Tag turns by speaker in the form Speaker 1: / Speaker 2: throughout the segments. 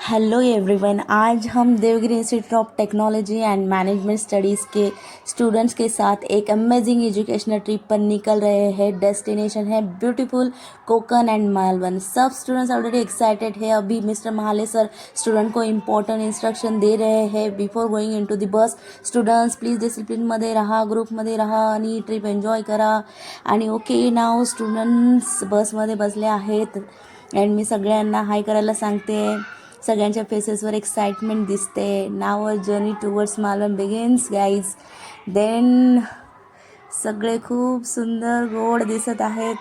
Speaker 1: Hello everyone. आज हम Devgiri institute of technology and management studies के स्टूडेंट्स के साथ एक अमेजिंग एजुकेशनल ट्रिप पर निकल रहे हैं। डेस्टिनेशन है ब्यूटीफुल कोकन एंड मालवन। सब स्टूडेंट्स ऑलरेडी एक्साइटेड है। अभी मिस्टर महाले सर स्टूडेंट को इम्पॉर्टंट इंस्ट्रक्शन दे रहे हैं before going into the bus. Students please डिसिप्लिनमध्ये राहा, ग्रुपमध्ये राहा आणि ट्रिप एन्जॉय करा. आणि ओके, नाव स्टुडंट्स बसमध्ये बसले आहेत अँड मी सगळ्यांना हाय करायला सांगते. सगळ्यांच्या फेसेसवर एक्साइटमेंट दिसते. Now journey towards Malvan begins guys. Then सगळे खूप सुंदर गोड दिसत आहेत.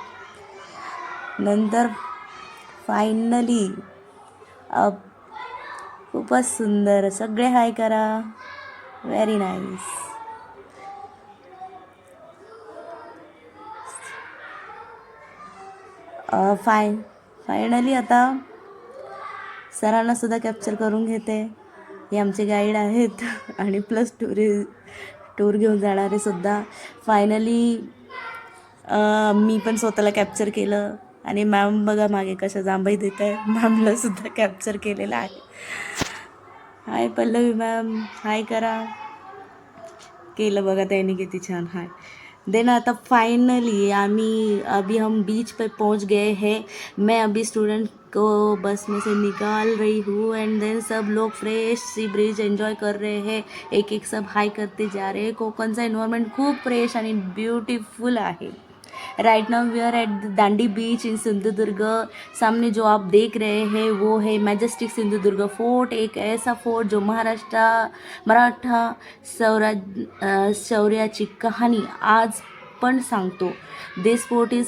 Speaker 1: नंतर फायनली खूपच सुंदर. सगळे हाय करा. Very nice. फायनली आता सरांना सुद्धा कॅप्चर करून घेते. हे आमचे गाईड आहेत आणि प्लस टूर घेऊन जाणारे सुद्धा. फायनली मी पण स्वतःला कॅप्चर केलं आणि मॅम बघा मागे कशा जांभई देत आहे. मॅमला सुद्धा कॅप्चर केलेलं आहे. हाय पल्लवी मॅम, हाय करा. केलं बघा त्यांनी किती छान. हाय. देन आता फाइनली अभी हम बीच पे पहुंच गए हैं. मैं अभी स्टूडेंट को बस में से निकाल रही हूँ एंड देन सब लोग फ्रेश सी ब्रिज एन्जॉय कर रहे हैं. एक एक सब हाय करते जा रहे हैं. कोकणचा एन्व्हायरमेंट खूप फ्रेश आणि ब्यूटीफुल आहे. Right now we are at Dandi beach in Sindhudurg. सामने जो आप देख रहे हैं वो है मैजेस्टिक सिंधुदुर्ग फोर्ट. एक ऐसा फोर्ट जो मराठा शौर्याची कहाणी आज पण सांगतो. This fort is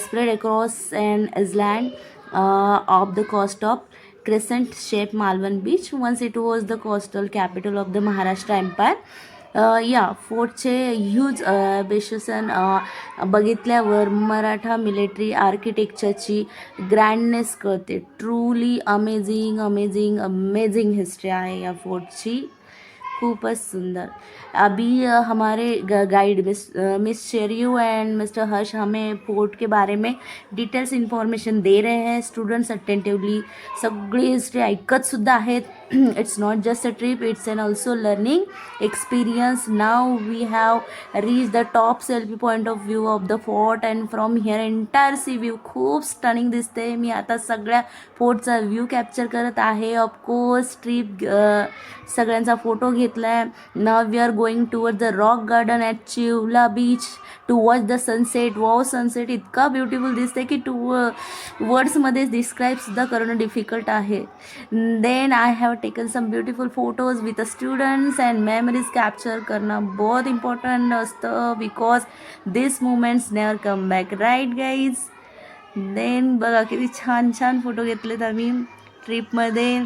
Speaker 1: spread across an island of the coast of crescent shaped Malvan beach. Once it was the coastal capital of the Maharashtra Empire. फोर्टचे ह्यूज बेशसन बघितल्यावर मराठा मिलिटरी आर्किटेक्चरची ग्रँडनेस कळते. Truly amazing amazing amazing history आहे या फोर्टची. खूपच सुंदर. अभी हमारे गाइड मिस शेरियू एंड मिस्टर हर्ष हमें फोर्ट के बारे में डिटेल्स इन्फॉर्मेशन दे रहे हैं. स्टुडंट्स अटेंटिवली सगळी हिस्ट्री ऐकत सुद्धा आहेत. It's not just a trip, it's an also learning experience. Now we have reach the top selfie point of view of the fort and from here entire sea view खूप stunning दिसते. मी आता सगळ्या फोर्टचा view capture करत आहे. Of course trip सगळ्यांचा photo घेतला आहे. Now we are going toward the rock garden at Chivla beach to watch the sunset. Wow, sunset इतका ब्युटिफुल दिसते की वर्ड्समध्ये डिस्क्राईबसुद्धा करणं डिफिकल्ट आहे. Then I have taken some beautiful photos with students and memories. Capture करणं बहुत इम्पॉर्टंट असतं because this moments never come back, right guys. Then बघा किती छान छान फोटो घेतलेत आम्ही ट्रिपमध्ये.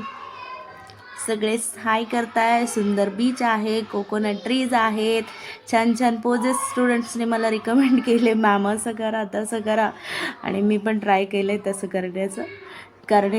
Speaker 1: सगळे हाय करताय. सुंदर बीच आहे, कोकोनट ट्रीज आहेत, छान छान पोजेस स्टुडंट्सने मला रिकमेंड केले. मॅम असं करा, तसं करा आणि मी पण ट्राय केलं आहे तसं करण्याचं. कारण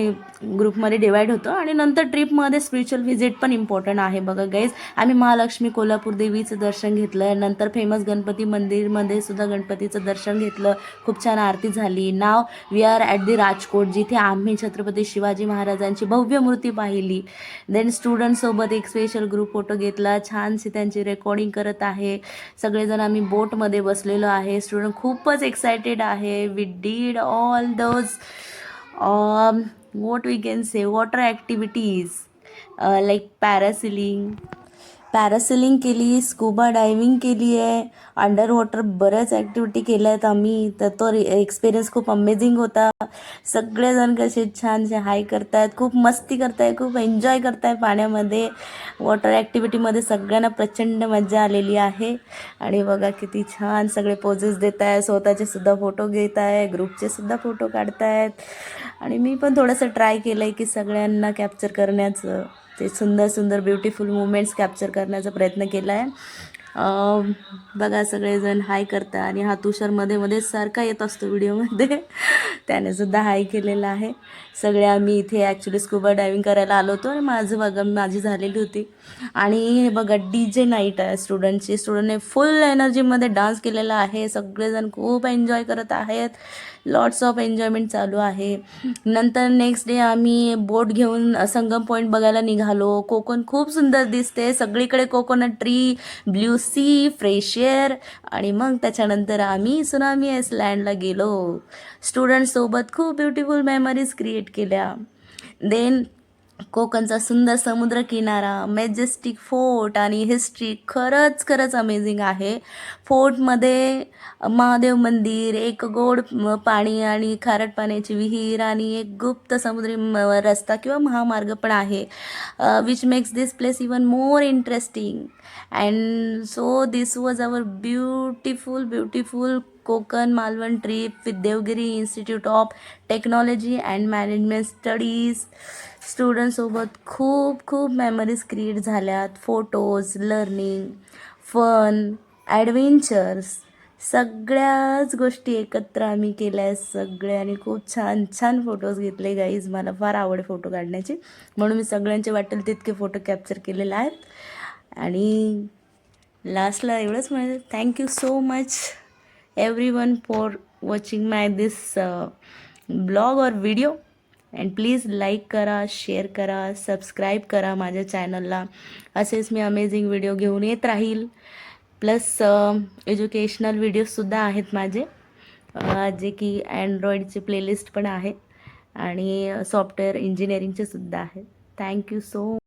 Speaker 1: ग्रुपमध्ये डिवाईड होतं आणि नंतर ट्रिपमध्ये स्पिरिच्युअल व्हिजिट पण इम्पॉर्टंट आहे. बघा गाईज, आम्ही महालक्ष्मी कोल्हापूर देवीचं दर्शन घेतलं. नंतर फेमस गणपती मंदिरमध्ये सुद्धा गणपतीचं दर्शन घेतलं. खूप छान आरती झाली. Now we are at the Rajkot, जिथे आम्ही छत्रपती शिवाजी महाराजांची भव्य मूर्ती पाहिली. देन स्टुडंटसोबत एक स्पेशल ग्रुप फोटो घेतला. छानशी त्यांची रेकॉर्डिंग करत आहे. सगळेजण आम्ही बोटमध्ये बसलेलो आहे. स्टुडंट खूपच एक्सायटेड आहे. We did all those what we can say water activities like parasailing केली, स्कूबा डायव्हिंग केली आहे, अंडर वॉटर बऱ्याच ॲक्टिव्हिटी केल्या आहेत आम्ही. तर तो एक्सपिरियन्स खूप अमेझिंग होता. सगळेजण कसे छानसे हाय करतायत, खूप मस्ती करतायत, खूप एन्जॉय करताय पाण्यामध्ये. वॉटर ॲक्टिव्हिटीमध्ये सगळ्यांना प्रचंड मजा आलेली आहे. आणि बघा किती छान सगळे पोजेस देत आहे. स्वतःचे सुद्धा फोटो घेत आहे, ग्रुपचे सुद्धा फोटो काढतायत. आणि मी पण थोडंसं ट्राय केलं आहे की सगळ्यांना कॅप्चर करण्याचं, ते सुंदर सुंदर ब्युटिफुल मुमेंट्स कॅप्चर करण्याचा प्रयत्न केला आहे. बघा सगळेजण हाय करतात आणि हा तुषार मध्ये मध्ये सारखा येत असतो व्हिडिओमध्ये. त्याने सुद्धा हाय केलेला आहे. सगळे आम्ही इथे ॲक्च्युली स्कूबा डायव्हिंग करायला आलो होतो आणि माझी झालेली होती. आणि हे बघा DJ नाईट आहे स्टुडंटने फुल एनर्जीमध्ये डान्स केलेला आहे. सगळेजण खूप एन्जॉय करत आहेत. लॉट्स ऑफ एन्जॉयमेंट चालू आहे. नंतर नेक्स्ट डे आम्ही बोट घेऊन संगम पॉईंट बघायला निघालो. कोकण खूप सुंदर दिसते, सगळीकडे coconut tree, blue sea, fresh air. आणि मग त्याच्यानंतर आम्ही सुनामी आयसलँडला गेलो. स्टुडंटसोबत खूप ब्युटिफुल मेमरीज क्रिएट केल्या. देन कोकणचा सुंदर समुद्र किनारा, मॅजेस्टिक फोर्ट आणि हिस्ट्री खरंच खरंच अमेझिंग आहे. फोर्टमध्ये महादेव मंदिर, एक गोड पाणी आणि खारट पाण्याची विहीर आणि एक गुप्त समुद्री रस्ता किंवा महामार्ग पण आहे, which makes this place even more interesting. And so this was our beautiful Konkan Malvan trip with Devgiri institute of technology and management studies. स्टुडंटसोबत खूप खूप मेमरीज क्रिएट झाल्यात. फोटोज, लर्निंग, फन, ॲडव्हेंचर्स, सगळ्याच गोष्टी एकत्र आम्ही केल्या सगळे. आणि खूप छान छान फोटोज घेतले गाईज. मला फार आवड फोटो काढण्याची, म्हणून मी सगळ्यांचे वाटेल तितके फोटो कॅप्चर केलेले आहेत. आणि लास्टला एवढंच म्हणजे thank you so much everyone for watching my this blog or video. And please like करा, शेअर करा, सबस्क्राईब करा माझ्या चॅनलला. असेच मी अमेझिंग व्हिडिओ घेऊन येत राहील. प्लस एज्युकेशनल व्हिडिओजसुद्धा आहेत माझे, जे की अँड्रॉईडचे प्लेलिस्ट पण आहे आणि सॉफ्टवेअर इंजिनिअरिंगचे सुद्धा आहेत. Thank you so